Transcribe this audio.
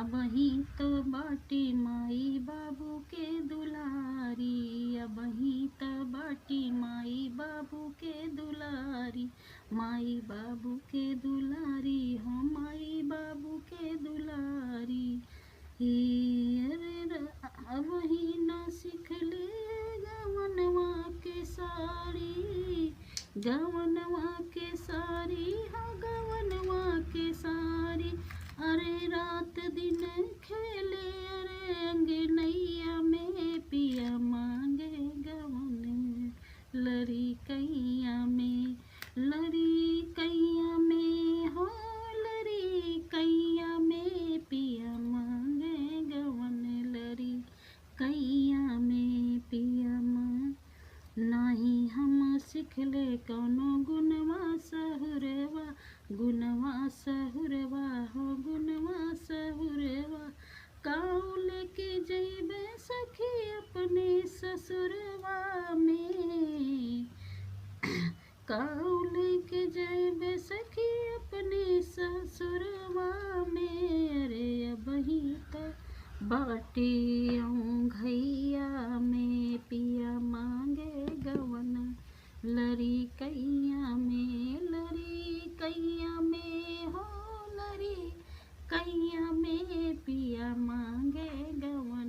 अबही तो बाटी माई बाबू के दुलारी, अबही तो बाटी माई बाबू के दुलारी, माई बाबू के दुलारी हो माई बाबू के दुलारी। हे अरे अबही न सिखले गवनवा के साड़ी, गवनवा के साड़ी हो गवनवा के साड़ी। अरे रात दिन खेले अरे अंगनैया में, पिया मांगे गवन में, लड़ी कैया में, लड़ी कैया में हो, लड़ी कैया में, पिया मांगे गवन लड़ी कैया में, पिया मां। नाही हम सिखले कौनो गुनवा सहुरवा, गुनवा सहुरवा हो गुनवा सहुरवा। काऊ लेके जइबे सखी अपने ससुरवा में, काऊ लेके जइबे सखी अपने ससुरवा में। अरे अबही त बाटी घैया में, पिया मांगे गवन लड़ी कैया में, लड़ी कैया में हो, लड़ी कैया में, पिया मांगे गवन।